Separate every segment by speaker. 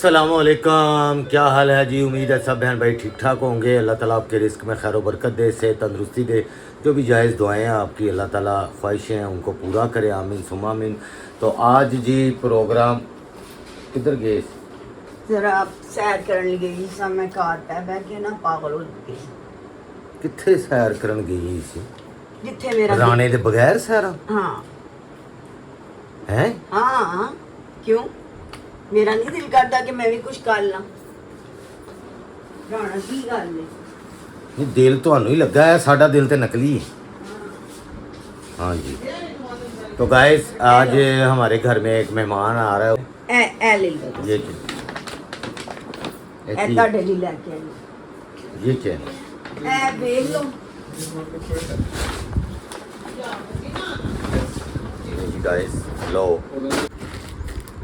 Speaker 1: अस्सलामुअलैकुम, क्या हाल है जी। उम्मीद है सब बहन भाई ठीक ठाक होंगे। अल्लाह ताला आपके रिस्क में खैर बरकत दे, से तंदरुस्ती दे। जो भी जायज़ दुआएं हैं आपकी, अल्लाह ताला ख्वाहिशें हैं उनको पूरा करे, आमीन सुमा आमीन। तो आज जी प्रोग्राम किधर गए?
Speaker 2: जरा सैर करन गई सां मैं कार पै बह के ना पागल हो गई।
Speaker 1: कित्थे सैर करन गई सी?
Speaker 2: जिथे मेरा
Speaker 1: राणे दे बगैर सैर
Speaker 2: हाँ
Speaker 1: हैं?
Speaker 2: हाँ क्यों मेरा नहीं दिल करता कि मैं भी कुछ कर ला। राणा की गल है?
Speaker 1: नहीं, दिल ਤੁਹਾਨੂੰ ही लगा है, साडा दिल तो नकली है। हाँ जी। तो गाइस आज हमारे घर में एक मेहमान आ रहा है।
Speaker 2: ए ले लो
Speaker 1: ये
Speaker 2: ऐसा डेली लेके आई।
Speaker 1: ये क्या है?
Speaker 2: ए देख लो
Speaker 1: गाइस लो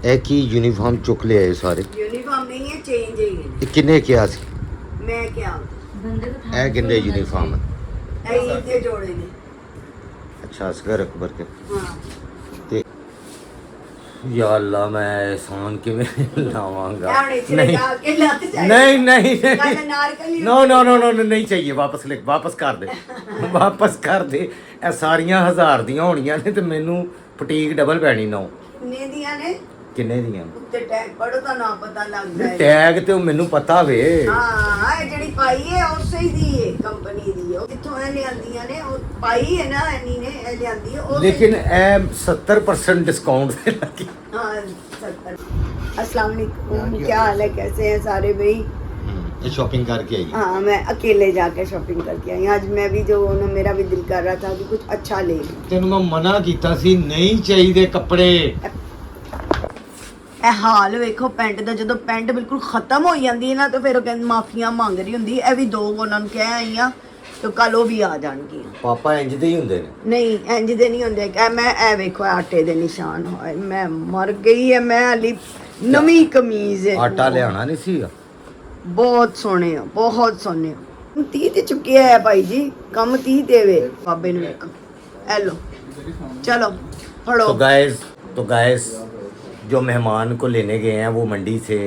Speaker 1: एक ही यूनिफॉर्म चुक ले आए सारे।
Speaker 2: यूनिफॉर्म नहीं है, चेंज है ये।
Speaker 1: किन्ने किया सी?
Speaker 2: मैं क्या
Speaker 1: ए गिंदे यूनिफॉर्म
Speaker 2: ए इतने जोड़े ने।
Speaker 1: अच्छा असगर अकबर के
Speaker 2: हाँ
Speaker 1: ते या अल्लाह मैं एहसान के में लावांगा।
Speaker 2: यार इसे लगा के लाते चाहिए।
Speaker 1: नहीं नहीं
Speaker 2: कल Narkali
Speaker 1: no no no no नहीं चाहिए। वापस ले, वापस कर दे वापस कर दे। ਇਹ ਸਾਰੀਆਂ ਹਜ਼ਾਰ ਦੀਆਂ ਹੋਣੀਆਂ ਨੇ ਤੇ ਮੈਨੂੰ ਫਟੀਕ ਡਬਲ ਪੈਣੀ ਨਾ।
Speaker 2: ਕਿੰਨੇ ਦੀਆਂ ਨੇ?
Speaker 1: ਕਿੰਨੇ ਦੀਆਂ?
Speaker 2: ਉੱਤੇ ਟੈਗ ਪੜੋ ਤਾਂ ਨਾ ਪਤਾ ਲੱਗਦਾ ਹੈ।
Speaker 1: ਟੈਗ ਤੇ ਉਹ ਮੈਨੂੰ ਪਤਾ ਵੇ।
Speaker 2: ਹਾਂ ਇਹ ਜਿਹੜੀ ਪਾਈ ਹੈ ਉਸੇ ਹੀ ਦੀ ਹੈ, ਕੰਪਨੀ ਦੀ ਹੈ। ਉਹ ਕਿੱਥੋਂ ਇਹ ਲਿਆਂਦੀਆਂ ਨੇ? ਉਹ ਪਾਈ ਹੈ ਨਾ ਐਨੀ ਨੇ ਇਹ ਲਿਆਂਦੀ ਹੈ ਉਹ।
Speaker 1: लेकिन ਇਹ 70% डिस्काउंट से लगी।
Speaker 2: हाँ 70। अस्सलाम वालेकुम, क्या हाल है, कैसे हैं सारे भाई?
Speaker 1: ये शॉपिंग करके आई।
Speaker 2: हाँ मैं अकेले जाके शॉपिंग करके आई। आज मैं भी जो ना मेरा भी दिल कर रहा था कि कुछ अच्छा ले लूं।
Speaker 1: ਤੈਨੂੰ ਮੈਂ ਮਨਾ ਕੀਤਾ ਸੀ ਨਹੀਂ ਚਾਹੀਦੇ ਕੱਪੜੇ।
Speaker 2: ਇਹ ਹਾਲ ਵੇਖੋ ਪੈਂਟ ਦਾ। ਜਦੋਂ ਪੈਂਟ ਬਿਲਕੁਲ ਖਤਮ ਹੋ ਜਾਂਦੀ ਹੈ ਨਾ ਤਾਂ ਫਿਰ ਉਹ ਕਹਿੰਦੇ ਮਾਫੀਆਂ ਮੰਗ ਰਹੀ ਹੁੰਦੀ। ਇਹ ਵੀ ਦੋ ਉਹਨਾਂ ਨੂੰ ਕਹਿ ਆਈ ਆ ਤੇ ਕੱਲ ਉਹ ਵੀ ਆ ਜਾਣਗੇ।
Speaker 1: ਪਾਪਾ ਇੰਜ ਦੇ ਹੀ ਹੁੰਦੇ ਨੇ।
Speaker 2: ਨਹੀਂ ਇੰਜ ਦੇ ਨਹੀਂ ਹੁੰਦੇ। ਕਿ ਮੈਂ ਇਹ ਵੇਖੋ ਆਟੇ ਦੇ ਨਿਸ਼ਾਨ ਹੋਏ। ਮੈਂ ਮਰ ਗਈ ਹੈ। ਮੈਂ ਹਲੀ ਨਵੀਂ ਕਮੀਜ਼ ਹੈ।
Speaker 1: ਆਟਾ ਲਿਆਣਾ ਨਹੀਂ ਸੀ।
Speaker 2: ਬਹੁਤ ਸੋਹਣੇ ਆ, ਬਹੁਤ ਸੋਹਣੇ ਆ। 30 ਤੇ ਚੁੱਕਿਆ ਹੈ ਭਾਈ ਜੀ, ਕੰਮ 30 ਤੇ ਵੇ। ਬਾਬੇ ਨੂੰ ਵੇਖ ਇਹ लो चलो पढ़ो।
Speaker 1: तो गाइस जो मेहमान को लेने गए हैं वो मंडी से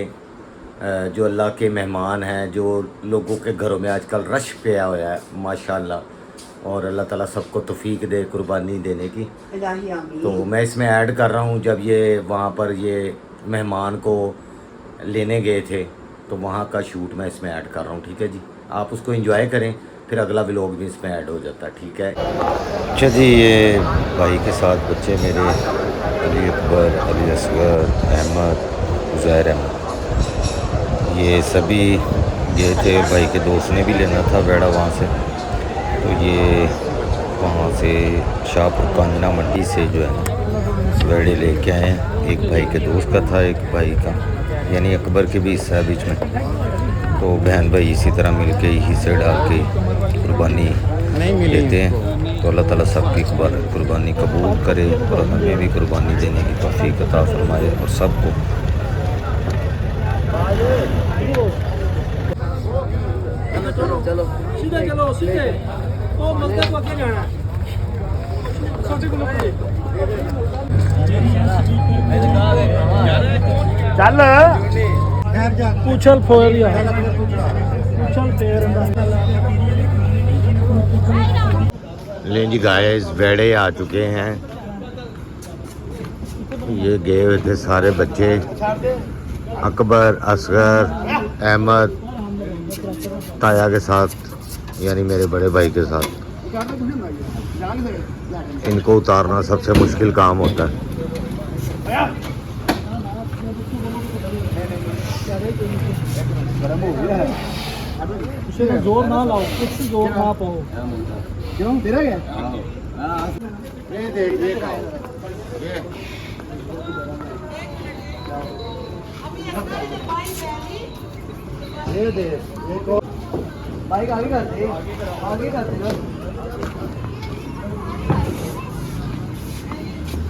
Speaker 1: जो अल्लाह के मेहमान हैं, जो लोगों के घरों में आजकल रश पिया हुआ है माशाल्लाह। और अल्लाह ताला सबको तौफीक दे कुर्बानी देने की।
Speaker 2: इलाही आमीन।
Speaker 1: तो मैं इसमें ऐड कर रहा हूँ जब ये वहाँ पर ये मेहमान को लेने गए थे तो वहाँ का शूट मैं इसमें ऐड कर रहा हूँ। ठीक है जी, आप उसको एंजॉय करें, फिर अगला व्लॉग भी इसमें ऐड हो जाता है। ठीक है। अच्छा जी, ये भाई के साथ बच्चे मेरे अली अकबर, अली असगर, अहमद, उज़ैर अहमद, ये सभी गए थे। भाई के दोस्त ने भी लेना था बेड़ा वहाँ से, तो ये वहाँ से शाहपुर कांजना मंडी से जो है ना बेड़े लेके आए हैं। एक भाई के दोस्त का था, एक भाई का यानी अकबर के भी हिस्सा है बीच में। तो बहन भाई इसी तरह मिल के हिस्से डाल के कुर्बानी देते हैं। तो अल्लाह ताला सबकी कुर्बानी कबूल करे और हमें भी कुर्बानी देने की तौफीक अता फरमाए और सबको।
Speaker 3: चलो सीधे चलो सीधे। ओ मस्जिद को क्या जाना? सोचे को चल पूछल फोर या पूछल फेर
Speaker 1: ले जी गाइस बेड़े आ चुके हैं। ये गए हुए थे सारे बच्चे, अकबर, असगर, अहमद, ताया के साथ यानी मेरे बड़े भाई के साथ। इनको उतारना सबसे मुश्किल काम होता है।
Speaker 3: जोर ना लाओ, कुछ जोर ना पाओ। क्यों तेरा क्या?
Speaker 1: ये देख ये खाओ
Speaker 3: ये दे देखो बाइक आगे कर दे।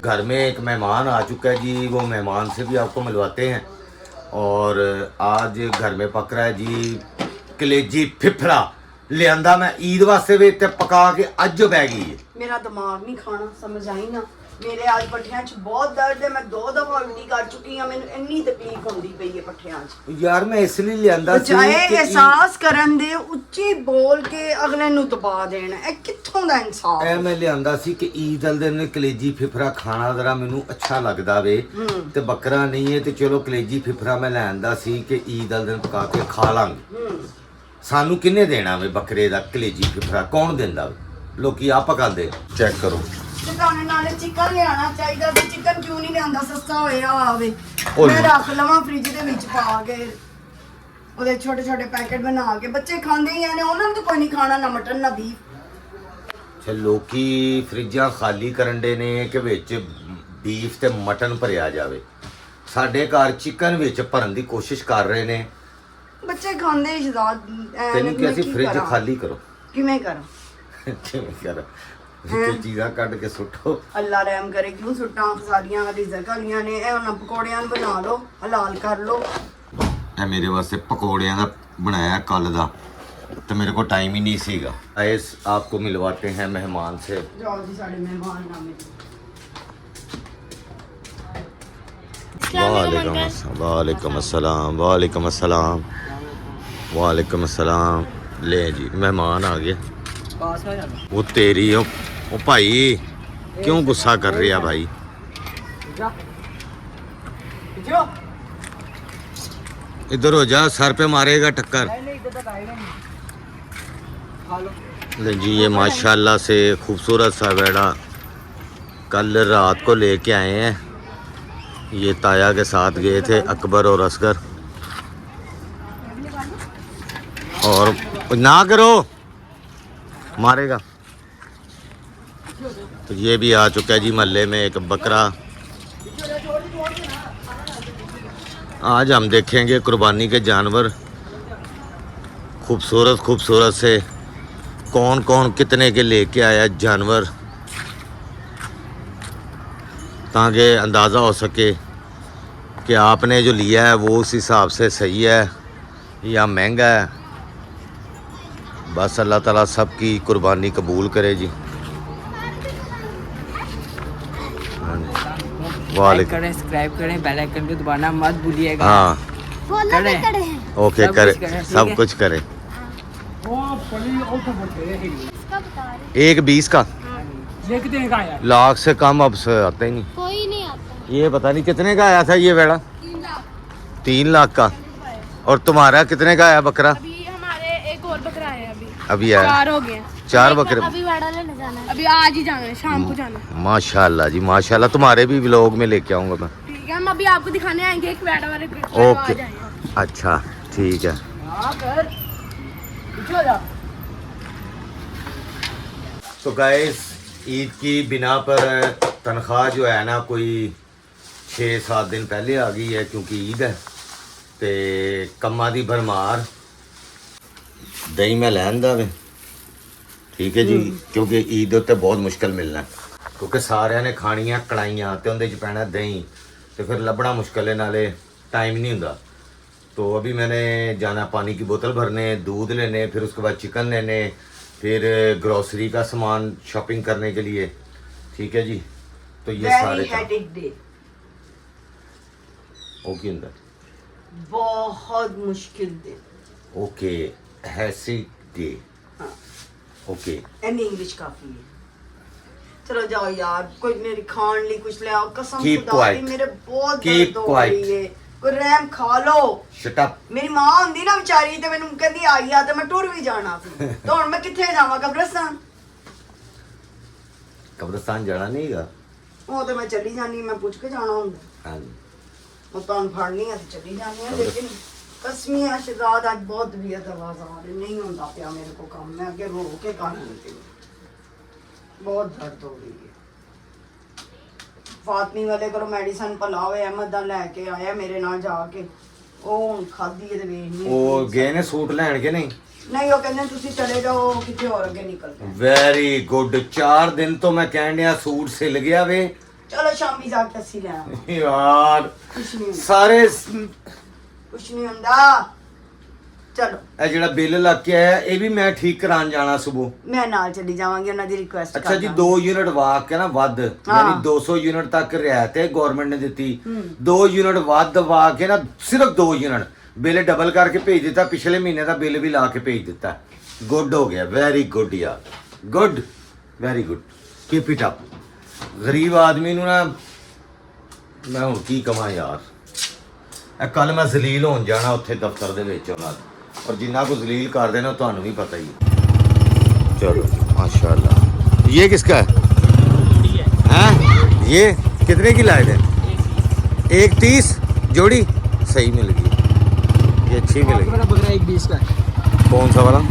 Speaker 1: घर में एक मेहमान आ चुका है जी, वो मेहमान से भी आपको मिलवाते हैं। और आज घर में पक रहा है जी कलेजी फिफड़ा। लियांदा मैं ईद वास्ते वे ते पका के अज बह गई है।
Speaker 2: मेरा दिमाग नहीं खाना, समझ आई ना। ਮੇਰੇ ਅੱਜ ਪੱਠਿਆਂ 'ਚ ਬਹੁਤ ਦਰਦ ਹੈ, ਮੈਂ 2 ਦਫਾ ਉਲਟੀ ਕਰ ਚੁੱਕੀ ਹਾਂ, ਮੈਨੂੰ ਇੰਨੀ ਤਕਲੀਫ ਹੁੰਦੀ ਪਈ ਹੈ ਪੱਠਿਆਂ 'ਚ।
Speaker 1: ਯਾਰ ਮੈਂ ਇਸ ਲਈ ਲਿਆਂਦਾ ਸੀ
Speaker 2: ਬਚਾਏ
Speaker 1: ਕਿ
Speaker 2: ਅਹਿਸਾਸ ਕਰਨ ਦੇ, ਉੱਚੀ ਬੋਲ ਕੇ ਅਗਲੇ ਨੂੰ ਦਬਾ ਦੇਣਾ, ਇਹ ਕਿੱਥੋਂ ਦਾ ਇਨਸਾਫ?
Speaker 1: ਇਹ ਮੈਂ ਲਿਆਂਦਾ ਸੀ ਕਿ ਈਦ ਵਾਲੇ ਦਿਨ ਕਲੇਜੀ ਫਿਫਰਾ ਖਾਣਾ ਜ਼ਰਾ ਮੈਨੂੰ ਅੱਛਾ ਲੱਗਦਾ ਵੇ, ਤੇ ਬੱਕਰਾ ਨਹੀਂ ਹੈ ਤੇ ਚਲੋ ਕਲੇਜੀ ਫਿਫਰਾ ਮੈਂ ਲੈਂਦਾ ਸੀ ਕਿ ਈਦ ਵਾਲੇ ਦਿਨ ਪਕਾ ਕੇ ਖਾ ਲਾਂਗੇ। ਸਾਨੂੰ ਕਿੰਨੇ ਦੇਣਾ ਵੇ ਬੱਕਰੇ ਦਾ ਕਲੇਜੀ ਫਿਫਰਾ? ਕੌਣ ਦਿੰਦਾ ਵੇ? ਲੋਕੀ ਆ ਪਕਾਉਂਦੇ। ਚੈੱਕ ਕਰੋ।
Speaker 2: ਦੁਕਾਨੇ ਨਾਲੇ ਚਿਕਨ ਲਿਆਣਾ ਚਾਹੀਦਾ ਸੀ, ਚਿਕਨ ਕਿਉਂ ਨਹੀਂ ਲਿਆਂਦਾ? ਸਸਤਾ ਹੋਇਆ ਆਵੇ,
Speaker 1: ਓਏ।
Speaker 2: ਮੈਂ ਰੱਖ ਲਵਾਂ ਫ੍ਰਿਜ ਦੇ ਵਿੱਚ ਪਾ ਕੇ, ਉਹਦੇ ਛੋਟੇ ਛੋਟੇ ਪੈਕੇਟ ਬਣਾ ਕੇ। ਬੱਚੇ ਖਾਂਦੇ ਹੀ ਨੇ, ਉਹਨਾਂ ਨੂੰ ਤਾਂ ਕੋਈ ਨਹੀਂ ਖਾਣਾ, ਨਾ ਮਟਨ ਨਾ ਬੀਫ।
Speaker 1: ਤੇ ਲੋਕੀ ਫਰਿੱਜਾਂ ਖਾਲੀ ਕਰਨ ਦੇ ਨੇ ਕਿ ਵਿੱਚ ਬੀਫ ਤੇ ਮਟਨ ਭਰਿਆ ਜਾਵੇ। ਸਾਡੇ ਘਰ ਚਿਕਨ ਵਿੱਚ ਭਰਨ ਦੀ ਕੋਸ਼ਿਸ਼ ਕਰ ਰਹੇ ਨੇ।
Speaker 2: ਬੱਚੇ ਖਾਂਦੇ ਹੀ ਸ਼ਦਾਦ।
Speaker 1: ਤੈਨੂੰ ਕਿ ਅਸੀਂ ਫਰਿੱਜ ਖਾਲੀ ਕਰੋ।
Speaker 2: ਕਿਵੇਂ ਕਰਾਂ?
Speaker 1: ਕਿਵੇਂ ਕਰ? ਵਿੱਚੋਂ ਚੀਜ਼ਾਂ ਕੱਢ ਕੇ ਸੁੱਟੋ।
Speaker 2: ਅੱਲਾ ਰਹਿਮ ਕਰੇ, ਕਿਉਂ ਸੁੱਟਾਂ? ਸਾਰੀਆਂ ਰਿਜ਼ਕ ਵਾਲੀਆਂ ਨੇ। ਇਹ ਉਹਨਾਂ ਪਕੌੜਿਆਂ ਨੂੰ ਬਣਾ ਲਓ, ਹਲਾਲ ਕਰ ਲਓ।
Speaker 1: ਇਹ ਮੇਰੇ ਵਾਸਤੇ ਪਕੌੜਿਆਂ ਦਾ ਬਣਾਇਆ ਕੱਲ ਦਾ, तो मेरे को टाइम ही नहीं सीगा। आइए आपको मिलवाते हैं मेहमान से।
Speaker 2: जाओ जी, साढ़े मेहमान ना मिले।
Speaker 1: वालेकुम अस्सलाम, वालेकुम अस्सलाम, वालेकुम अस्सलाम। ले जी मेहमान आ गए। वो तेरी ओ भाई क्यों गुस्सा कर रही है भाई? इधर हो जा, सर पे मारेगा टक्कर। ले जी ये माशाल्लाह से खूबसूरत सा बेड़ा कल रात को लेके आए हैं। ये ताया के साथ गए थे, अकबर और असगर। और ना करो, मारेगा। तो ये भी आ चुका है जी महल्ले में एक बकरा। आज हम देखेंगे कुर्बानी के जानवर खूबसूरत खूबसूरत से कौन कौन कितने के लेके आया जानवर, ताकि अंदाज़ा हो सके कि आपने जो लिया है वो उस हिसाब से सही है या महंगा है। बस अल्लाह ताला सबकी कुर्बानी कबूल करे जी।
Speaker 4: लाइक करें, सब्सक्राइब करें, बेल आइकन को दबाना मत भूलिएगा।
Speaker 1: हाँ
Speaker 4: करें।
Speaker 1: ओके
Speaker 4: सब
Speaker 1: करे,
Speaker 4: कुछ करें,
Speaker 1: सब
Speaker 4: ठीक है?
Speaker 1: कुछ करें। 1 20 का लाख से कम अब से आता ही नहीं।
Speaker 5: कोई नहीं आता।
Speaker 1: ये पता नहीं कितने का आया था ये वेड़ा? 3 लाख का। और तुम्हारा कितने का आया बकरा?
Speaker 5: अभी हमारे एक और बकरा है,
Speaker 1: अभी आया
Speaker 5: 4 हो गए।
Speaker 1: 4 बकरे।
Speaker 5: अभी वाड़ा लेने जाना है, अभी आज ही जाना है, शाम को जाना है।
Speaker 1: माशाल्लाह जी माशाल्लाह, तुम्हारे भी व्लॉग में लेके आऊंगा मैं।
Speaker 5: ठीक है, हम अभी आपको दिखाने आएंगे एक वाड़ा वाले
Speaker 1: ओके अच्छा ठीक है। तो गाइस ईद की बिना पर तनख्वाह जो है ना कोई 6-7 दिन पहले आ गई है, क्योंकि ईद है। तो कम्मा दी भरमार दही मैं लैंदा वे, ठीक है जी, क्योंकि ईद उत्ते बहुत मुश्किल मिलना, क्योंकि सारे ने खानियां कड़ाइयां तो उनके पैना दही, तो फिर लभना मुश्किल है, नाले टाइम नहीं होंदा। तो अभी मैंने जाना पानी की बोतल भरने, दूध लेने, फिर उसके बाद चिकन लेने, फिर ग्रोसरी का सामान शॉपिंग करने के लिए, ठीक है जी। तो ये सारे
Speaker 2: डे
Speaker 1: ओके अंदर
Speaker 2: बहुत मुश्किल दिन।
Speaker 1: ओके हैसी डे
Speaker 2: हाँ।
Speaker 1: ओके
Speaker 2: एनी इंग्लिश काफी है। चलो जाओ यार, कोई मेरी खान ली कुछ ले आओ, कसम
Speaker 1: Keep
Speaker 2: खुदा दी
Speaker 1: quiet.
Speaker 2: मेरे बहुत
Speaker 1: Keep
Speaker 2: दर्द हो
Speaker 1: quiet.
Speaker 2: रही है। कोई रैम खा लो।
Speaker 1: Shut up.
Speaker 2: मेरी मां ਹੁੰਦੀ ਨਾ ਵਿਚਾਰੀ, ਤੇ ਮੈਨੂੰ ਕਹਿੰਦੀ ਆਈ ਆ ਤੇ ਮੈਂ ਟੁਰ ਵੀ ਜਾਣਾ ਸੀ। तो ਹੁਣ मैं किथे जावां? कब्रिस्तान।
Speaker 1: कब्रिस्तान जाना नहीं गा?
Speaker 2: ਉਹ ਤੇ ਮੈਂ ਚਲੀ ਜਾਨੀ, ਮੈਂ ਪੁੱਛ ਕੇ ਜਾਣਾ ਹੁੰਦਾ।
Speaker 1: हाँ जी।
Speaker 2: ਉਹ ਤਾਂ ਫੜਨੀ ਆ ਤੇ ਚਲੀ ਜਾਨੀ ਆ, ਲੇਕਿਨ ਕਸਮੀਆਂ ਸ਼ਹਿਜ਼ਾਦ ਅੱਜ ਬਹੁਤ ਤਬੀਅਤ ਆਵਾਜ਼ ਆ ਰਹੀ, नहीं ਹੁੰਦਾ ਪਿਆ ਮੇਰੇ ਕੋ ਕੰਮ, ਮੈਂ ਅੱਗੇ ਰੋ ਕੇ ਕਰ ਲੈਂਦੀ हूं। बहुत दर्द हो रही है। ਫਾਤਮੀ ਵਾਲੇ ਕੋਲ ਮੈਡੀਸਨ ਭਲਾ ਹੋਇਆ, ਅਹਿਮਦ ਦਾ ਲੈ ਕੇ ਆਇਆ ਮੇਰੇ ਨਾਲ ਜਾ ਕੇ, ਉਹ ਹੁਣ ਖਾਧੀ ਤੇ ਵੇਖਣੀ।
Speaker 1: ਉਹ ਗਏ ਨੇ ਸੂਟ ਲੈਣ ਕੇ ਨਹੀਂ?
Speaker 2: ਨਹੀਂ, ਉਹ ਕਹਿੰਦੇ ਤੁਸੀਂ ਚਲੇ ਜਾਓ, ਕਿਤੇ ਹੋਰ ਅੱਗੇ ਨਿਕਲ ਗਏ।
Speaker 1: Very good. 4 ਦਿਨ ਤੋਂ ਮੈਂ ਕਹਿਣ ਡਿਆ ਸੂਟ ਸਿਲ ਗਿਆ ਵੇ।
Speaker 2: ਚਲੋ ਸ਼ਾਮੀ ਜਾ ਕੇ ਅਸੀਂ ਲੈ ਆਵਾਂਗੇ।
Speaker 1: ਯਾਰ
Speaker 2: ਕੁਛ ਨਹੀਂ ਹੁੰਦਾ,
Speaker 1: ਸਾਰੇ
Speaker 2: ਕੁਛ ਨਹੀਂ ਹੁੰਦਾ। ਚਲੋ
Speaker 1: ਇਹ ਜਿਹੜਾ ਬਿੱਲ ਲੱਗ ਕੇ ਆਇਆ ਇਹ ਵੀ ਮੈਂ ਠੀਕ ਕਰਾਉਣ ਜਾਣਾ ਸਵੇਰ।
Speaker 2: ਮੈਂ ਨਾਲ ਚਲੀ ਜਾਵਾਂਗੀ, ਉਹਨਾਂ ਦੀ ਰਿਕੁਐਸਟ
Speaker 1: ਅੱਛਾ ਜੀ 2 ਯੂਨਿਟ ਵਾਕ ਕੇ ਨਾ ਵੱਧ ਯਾਨੀ 200 ਯੂਨਿਟ ਤੱਕ ਰਿਆਇਤ ਹੈ ਗਵਰਨਮੈਂਟ ਨੇ ਦਿੱਤੀ। 2 ਯੂਨਿਟ ਵੱਧ ਵਾ ਕੇ ਨਾ ਸਿਰਫ 2 ਯੂਨਿਟ ਬਿੱਲ ਡਬਲ ਕਰਕੇ ਭੇਜ ਦਿੱਤਾ। ਪਿਛਲੇ ਮਹੀਨੇ ਦਾ ਬਿੱਲ ਵੀ ਲਾ ਕੇ ਭੇਜ ਦਿੱਤਾ। ਗੁੱਡ ਹੋ ਗਿਆ, ਵੈਰੀ ਗੁੱਡ ਯਾਰ, good, very good, keep it up. ਗਰੀਬ ਆਦਮੀ ਨੂੰ ਨਾ ਮੈਂ ਹੁਣ ਕੀ ਕਵਾਂ ਯਾਰ। ਇਹ ਕੱਲ ਮੈਂ ਜ਼ਲੀਲ ਹੋਣ ਜਾਣਾ ਉੱਥੇ ਦਫ਼ਤਰ ਦੇ ਵਿੱਚ ਉਹਨਾਂ ਦੇ, और जिन्ना को जलील कर देना ਤੁਹਾਨੂੰ भी पता ही है। चलो माशाल्लाह। ये किसका है? हैं? ये कितने की लाए थे? 1.30 जोड़ी सही मिल गई, ये अच्छी मिल गई।
Speaker 4: बकरा 1.20 का है।
Speaker 1: कौन सा वाला?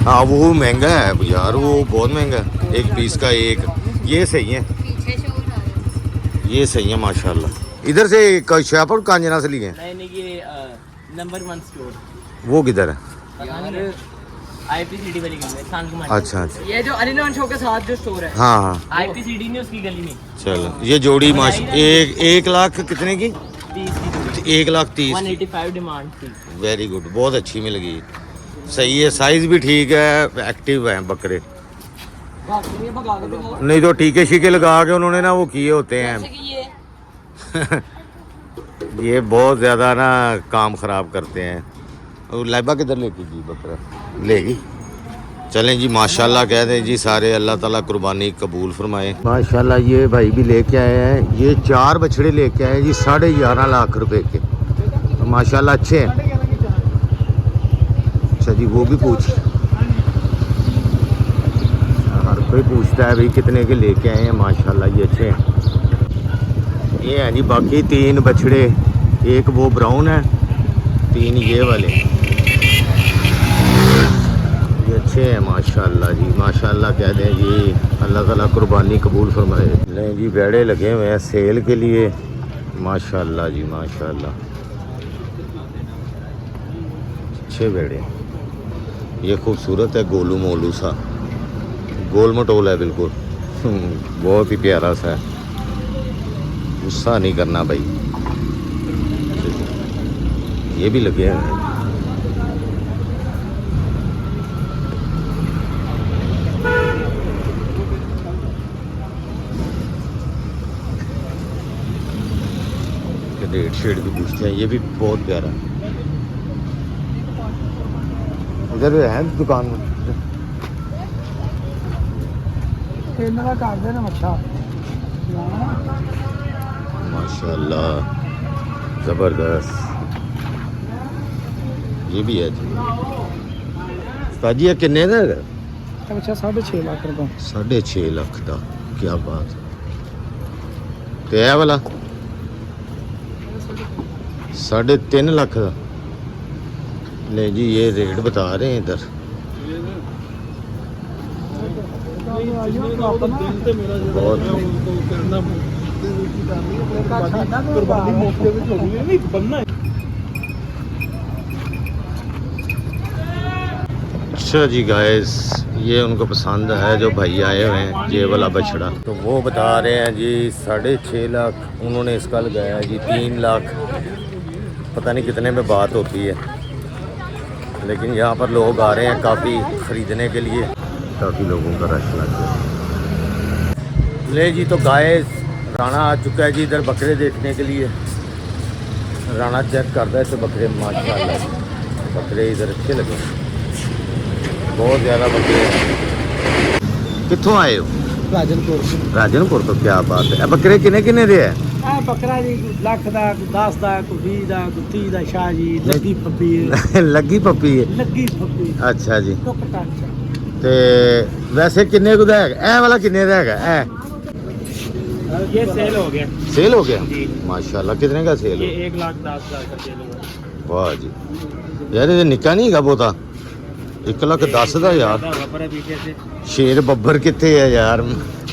Speaker 1: हाँ वो महंगा है यार, वो बहुत महंगा है। 1.20 का एक, ये सही है, ये सही है माशाल्लाह। इधर से शाहपुर कांजना से लिए?
Speaker 4: नहीं ये नंबर 1 स्टोर।
Speaker 1: वो किधर है?
Speaker 4: यार आईपीसीडी वाली गली में खान कुमार।
Speaker 1: अच्छा अच्छा,
Speaker 4: ये जो अनिल शो के साथ जो स्टोर है,
Speaker 1: हाँ हाँ।
Speaker 4: आईपीसीडी में उसकी गली में।
Speaker 1: चलो ये जोड़ी एक लाख कितने की?
Speaker 4: 30 की।
Speaker 1: 1,30,000।
Speaker 4: 185 डिमांड थी।
Speaker 1: वेरी गुड, बहुत अच्छी मिल गई, सही है, साइज भी ठीक है, एक्टिव है बकरे। नहीं तो टीके शीके लगा के उन्होंने ना वो किए होते हैं ये बहुत ज़्यादा ना काम ख़राब करते हैं। और लाइबा किधर लेगी जी बकरा? लेगी। चलें जी माशाल्लाह कह दें जी सारे, अल्लाह ताला कुर्बानी कबूल फरमाए। माशाल्लाह ये भाई भी लेके आए हैं, ये 4 बछड़े लेके आए जी 11.5 लाख रुपए के, तो माशाल्लाह अच्छे हैं। अच्छा जी वो भी पूछ, हर कोई पूछता है भाई कितने के लेके आए हैं, माशाल्लाह ये अच्छे हैं। ये हैं जी बाकी 3 बछड़े, एक वो ब्राउन है, 3 ये वाले, ये अच्छे हैं माशाल्लाह जी, माशाल्लाह कह दें जी, अल्लाह ताला कुर्बानी कबूल फरमाए। नहीं जी बेड़े लगे हुए हैं सेल के लिए, माशाल्लाह जी माशाल्लाह, अच्छे बेड़े। ये खूबसूरत है, गोलू मोलू सा, गोल मटोल है बिल्कुल बहुत ही प्यारा सा है, गुस्सा नहीं करना भाई। ये भी लगे हैं रेट शेड भी पूछते हैं, ये भी बहुत प्यारा। इधर है दुकान में माशाल्लाह जबरदस्त, ये भी है जी। ताजी है किन्ने दा?
Speaker 3: अच्छा 6.5 लाख रुपए।
Speaker 1: 6.5 लाख का, क्या बात। तो यह वाला 3.5 लाख का। ले जी ये रेट बता रहे हैं इधर। अच्छा जी गाइस, ये उनको पसंद है जो भाई आए हुए हैं, ये वाला बछड़ा। तो वो बता रहे हैं जी 6.5 लाख, उन्होंने इसका लगाया जी 3 लाख। पता नहीं कितने में बात होती है, लेकिन यहाँ पर लोग आ रहे हैं काफ़ी ख़रीदने के लिए, काफ़ी लोगों का रश लग गया। ले जी तो गाइस राणा आ चुका है जी इधर बकरे देखने के लिए। राणा चेक करता है तो बकरे माशाल्लाह, बकरे इधर अच्छे लगे, बहुत ज़्यादा बकरे हैं। कित्थों आए हो? राजनपुर तो क्या बात है। बकरे किने किने दे है?
Speaker 3: बकरा जी लाख दा, 10 दा, 20 दा, 30 दा शाह जी, लगी पप्पी है।
Speaker 1: लगी पप्पी है,
Speaker 3: लगी पप्पी।
Speaker 1: अच्छा जी। ते वैसे किन्ने को दा है? ए वाला किन्ने दा है?
Speaker 3: ये सेल हो गया।
Speaker 1: सेल हो गया
Speaker 3: जी।
Speaker 1: माशाल्लाह। कितने का सेल?
Speaker 3: ये 1,10,000 का सेल हुआ।
Speaker 1: वाह जी यार, ये निक्का नहीं है बहुता। 1,10,000 दा यार।
Speaker 3: पीछे से
Speaker 1: शेर बब्बर कितने है यार?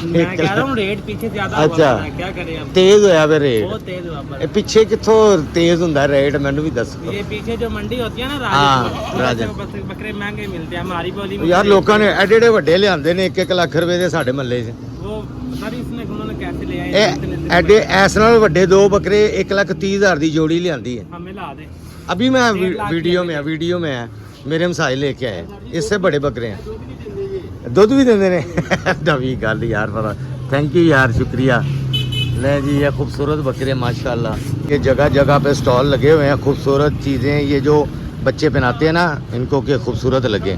Speaker 3: मैं कह रहा हूं रेट पीछे ज्यादा हुआ
Speaker 1: अच्छा
Speaker 3: है, क्या करें अब।
Speaker 1: तेज होया वे रेट,
Speaker 3: बहुत तेज हुआ पर।
Speaker 1: ਇਹ ਪਿੱਛੇ ਕਿੱਥੋਂ ਤੇਜ਼ ਹੁੰਦਾ ਰੇਟ ਮੈਨੂੰ ਵੀ ਦੱਸੋ।
Speaker 3: ये पीछे जो मंडी होती है ना
Speaker 1: हाँ,
Speaker 3: राजस्थान,
Speaker 1: राजस्थान।
Speaker 3: बकरे महंगे मिलते हैं हमारी बोली में।
Speaker 1: ਯਾਰ ਲੋਕਾਂ ਨੇ ਐਡੇ ਐਡੇ ਵੱਡੇ ਲਿਆਂਦੇ ਨੇ 1-1 ਲੱਖ ਰੁਪਏ ਦੇ ਸਾਡੇ ਮੱਲੇ 'ਚ।
Speaker 3: वो सर इसने उन्होंने कैसे ले आए
Speaker 1: ਇਹ ਐਡੇ ਐਸ ਨਾਲ ਵੱਡੇ 2 ਬੱਕਰੇ 1,30,000 ਦੀ ਜੋੜੀ ਲਿਆਂਦੀ ਹੈ।
Speaker 3: हमें ला दे
Speaker 1: अभी मैं वीडियो में है मेरे हमसाए लेके आए, इससे बड़े बकरे हैं, दुध भी देंगे ने नवी गल यार पता। थैंक यू यार, शुक्रिया। ले जी ये खूबसूरत बकरे माशाल्लाह, ये जगह जगह पे स्टॉल लगे हुए हैं, खूबसूरत चीज़ें ये जो बच्चे पहनाते हैं ना इनको के खूबसूरत लगे।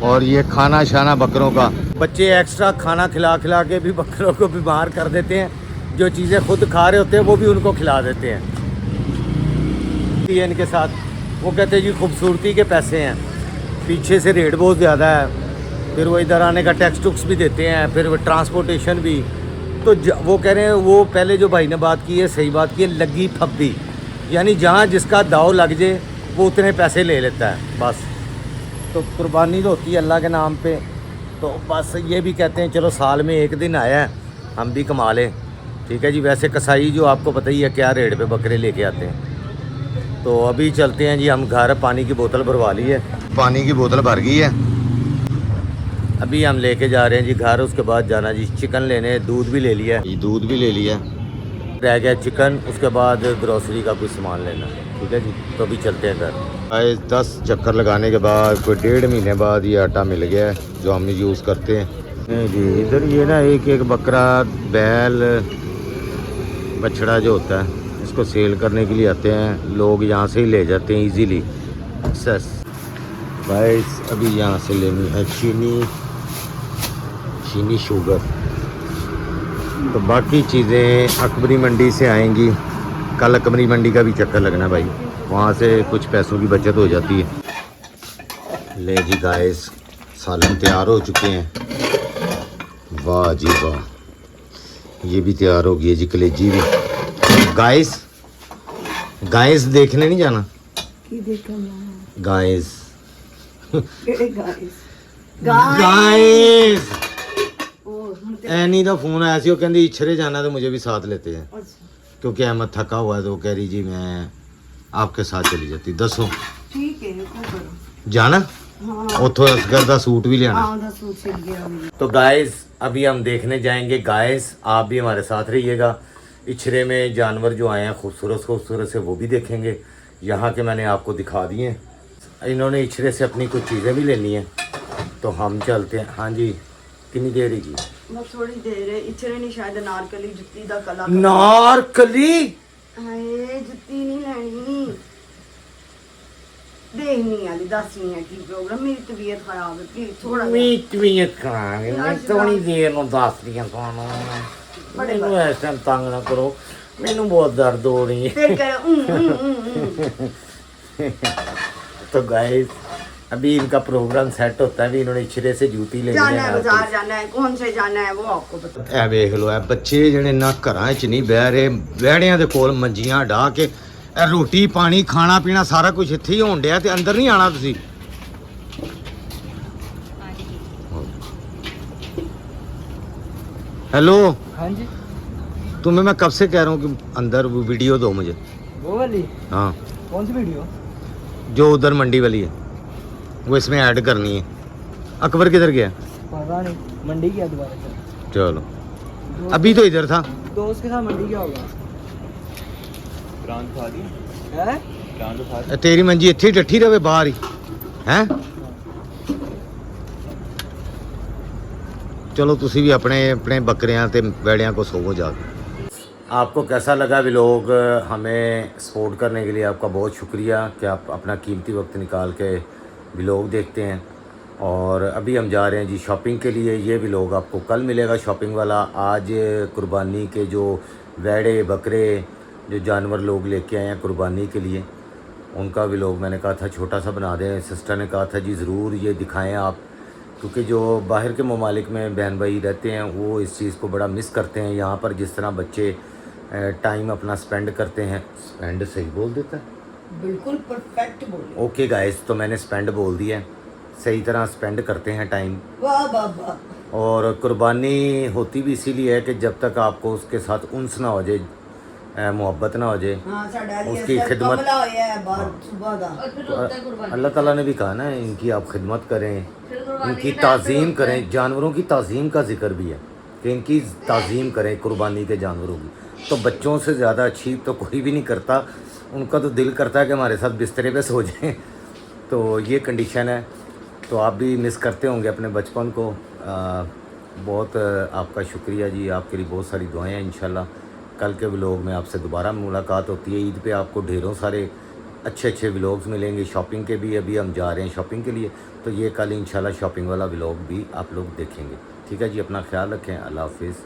Speaker 1: और ये खाना शाना बकरों का, बच्चे एक्स्ट्रा खाना खिला खिला के भी बकरों को बीमार कर देते हैं, जो चीज़ें खुद खा रहे होते हैं वो भी उनको खिला देते हैं। ये इनके साथ वो कहते हैं जी खूबसूरती के पैसे हैं, पीछे से रेट बहुत ज़्यादा है, फिर वो इधर आने का टैक्स टुक्स भी देते हैं, फिर वो ट्रांसपोर्टेशन भी। तो वो कह रहे हैं, वो पहले जो भाई ने बात की है सही बात की है, लगी फब्बी, यानी जहाँ जिसका दाव लग जाए वो उतने पैसे ले लेता है बस। तो कुर्बानी तो होती है अल्लाह के नाम पे, तो बस ये भी कहते हैं चलो साल में एक दिन आया है हम भी कमा लें। ठीक है जी। वैसे कसाई जो आपको पता ही है क्या रेट पे बकरे लेके आते हैं। तो अभी चलते हैं जी हम घर, पानी की बोतल भरवा ली है, पानी की बोतल भर गई है, अभी हम लेके जा रहे हैं जी घर। उसके बाद जाना जी चिकन लेने, दूध भी ले लिया है, दूध भी ले लिया, रह गया चिकन, उसके बाद ग्रोसरी का कुछ सामान लेना। ठीक है जी। तो अभी चलते हैं घर। आए 10 चक्कर लगाने के बाद कोई 1.5 महीने बाद ये आटा मिल गया है जो हम यूज़ करते हैं जी। इधर ये ना एक बकरा, बैल, बछड़ा जो होता है इसको सेल करने के लिए आते हैं लोग, यहाँ से ही ले जाते हैं इजीली एक्सेस। भाई अभी यहाँ से लेनी है चीनी शुगर, तो बाकी चीज़ें अकबरी मंडी से आएंगी। कल अकबरी मंडी का भी चक्कर लगना भाई, वहाँ से कुछ पैसों की बचत हो जाती है। ले जी गाइस सालन तैयार हो चुके हैं, वाह जी वाह, ये भी तैयार हो गई है जी, कलेजी भी। गाइस देखने नहीं जाना, गाइस गाइस एनी का फोन आया सी, वो कहती इछरे जाना तो मुझे भी साथ लेते हैं, क्योंकि अहमद थका हुआ है तो वो कह रही जी मैं आपके साथ चली जाती। दसो
Speaker 2: ठीक है
Speaker 1: जाना,
Speaker 2: हाँ।
Speaker 1: उतो असगर का सूट भी लेना।
Speaker 2: हाँ, दा सूट सिल गया अभी।
Speaker 1: तो गाइस अभी हम देखने जाएंगे, गाइस आप भी हमारे साथ रहिएगा। इछरे में जानवर जो आए हैं खूबसूरत से वो भी देखेंगे, यहाँ के मैंने आपको दिखा दिए हैं। इन्होंने इछरे से अपनी कुछ चीज़ें भी लेनी है, तो हम चलते हैं। हाँ जी कितनी देर ही जी?
Speaker 2: बस थोड़ी देर है। इछरे नहीं शायद नारकली जुत्ती दा कला,
Speaker 1: नारकली
Speaker 2: हाय जुत्ती नहीं लेनी, देखनी वाली दसनी है की प्रॉब्लम। मेरी तबीयत खराब है, प्लीज थोड़ा
Speaker 1: तबीयत खराब है, मैं थोड़ी देर ਨੂੰ ਦੱਸ ਰਹੀ ਹਾਂ ਤੁਹਾਨੂੰ, ਮੈਨੂੰ ਇਸ ਟਾਈਮ ਤੰਗ ਨਾ ਕਰੋ, ਮੈਨੂੰ बहुत दर्द हो रही है।
Speaker 2: फिर कह
Speaker 1: तो गाइस अभी इनका प्रोग्राम सेट होता है, अभी इन्होंने इछरे से जूती ले
Speaker 2: जाना है, बाजार जाना है, कौन से जाना है वो आपको बता।
Speaker 1: ਇਹ ਵੇਖ ਲੋ ਇਹ ਬੱਚੇ ਜਿਹੜੇ ਨਾ ਘਰਾਂ 'ਚ ਨਹੀਂ ਬਹਿ ਰਹੇ, ਵਿਹੜਿਆਂ ਦੇ ਕੋਲ ਮੰਜੀਆਂ ਢਾ ਕੇ ਇਹ ਰੋਟੀ ਪਾਣੀ ਖਾਣਾ ਪੀਣਾ ਸਾਰਾ ਕੁਝ ਇੱਥੇ ਹੀ ਹੋਣ ਡਿਆ, ਤੇ ਅੰਦਰ ਨਹੀਂ ਆਣਾ ਤੁਸੀਂ। हेलो
Speaker 4: हाँ जी,
Speaker 1: तुम्हें मैं कब से कह रहा हूँ कि अंदर वो वीडियो दो मुझे।
Speaker 4: वो वाली
Speaker 1: हाँ
Speaker 4: कौन सी वीडियो?
Speaker 1: जो उधर मंडी वाली है वो इसमें ऐड करनी है। अकबर किधर गया?
Speaker 4: पता नहीं, मंडी गया दोबारा से।
Speaker 1: चलो अभी तो इधर था।
Speaker 4: दोस्त के साथ मंडी क्या होगा? है
Speaker 1: तेरी मंजी इतनी डठी रहे बाहर ही हैं। चलो तुसी भी अपने अपने बकरियां ते बैड़ियां को सोवो जाके। आपको कैसा लगा व्लॉग? हमें सपोर्ट करने के लिए आपका बहुत शुक्रिया कि आप अपना कीमती वक्त निकाल के व्लॉग देखते हैं। और अभी हम जा रहे हैं जी शॉपिंग के लिए। ये व्लॉग आपको कल मिलेगा शॉपिंग वाला। आज कुर्बानी के जो बैड़े बकरे जो जानवर लोग लेके आए हैं कुर्बानी के लिए, उनका व्लॉग मैंने कहा था छोटा सा बना दें। सिस्टर ने कहा था जी ज़रूर ये दिखाएं आप, क्योंकि जो बाहर के ममालिक में बहन भाई रहते हैं वो इस चीज़ को बड़ा मिस करते हैं। यहाँ पर जिस तरह बच्चे टाइम अपना स्पेंड करते हैं, स्पेंड सही बोल देता है,
Speaker 2: बिल्कुल परफेक्ट बोले।
Speaker 1: ओके गाइस, तो मैंने स्पेंड बोल दिया है, सही तरह स्पेंड करते हैं टाइम।
Speaker 2: वाह वाह वाह।
Speaker 1: और कुर्बानी होती भी इसीलिए है कि जब तक आपको उसके साथ उन्स ना हो जाए, मोहब्बत ना हो जाए, उसकी खिदमत। अल्लाह ताला ने भी कहा ना इनकी आप खिदमत करें, इनकी ताज़ीम करें। जानवरों की ताज़ीम का जिक्र भी है कि इनकी ताज़ीम करें कुर्बानी के जानवरों की। तो बच्चों से ज़्यादा अच्छी तो कोई भी नहीं करता। उनका तो दिल करता है कि हमारे साथ बिस्तरे पे सो जाएं। तो ये कंडीशन है। तो आप भी मिस करते होंगे अपने बचपन को। बहुत आपका शुक्रिया जी, आपके लिए बहुत सारी दुआएं हैं। इंशाल्लाह कल के व्लॉग में आपसे दोबारा मुलाकात होती है। ईद पे आपको ढेरों सारे अच्छे अच्छे व्लॉग्स मिलेंगे। शॉपिंग के भी अभी हम जा रहे हैं शॉपिंग के लिए, तो ये कल इंशाल्लाह शॉपिंग वाला व्लॉग भी आप लोग देखेंगे। ठीक है जी, अपना ख्याल रखें। अल्लाह हाफिज़।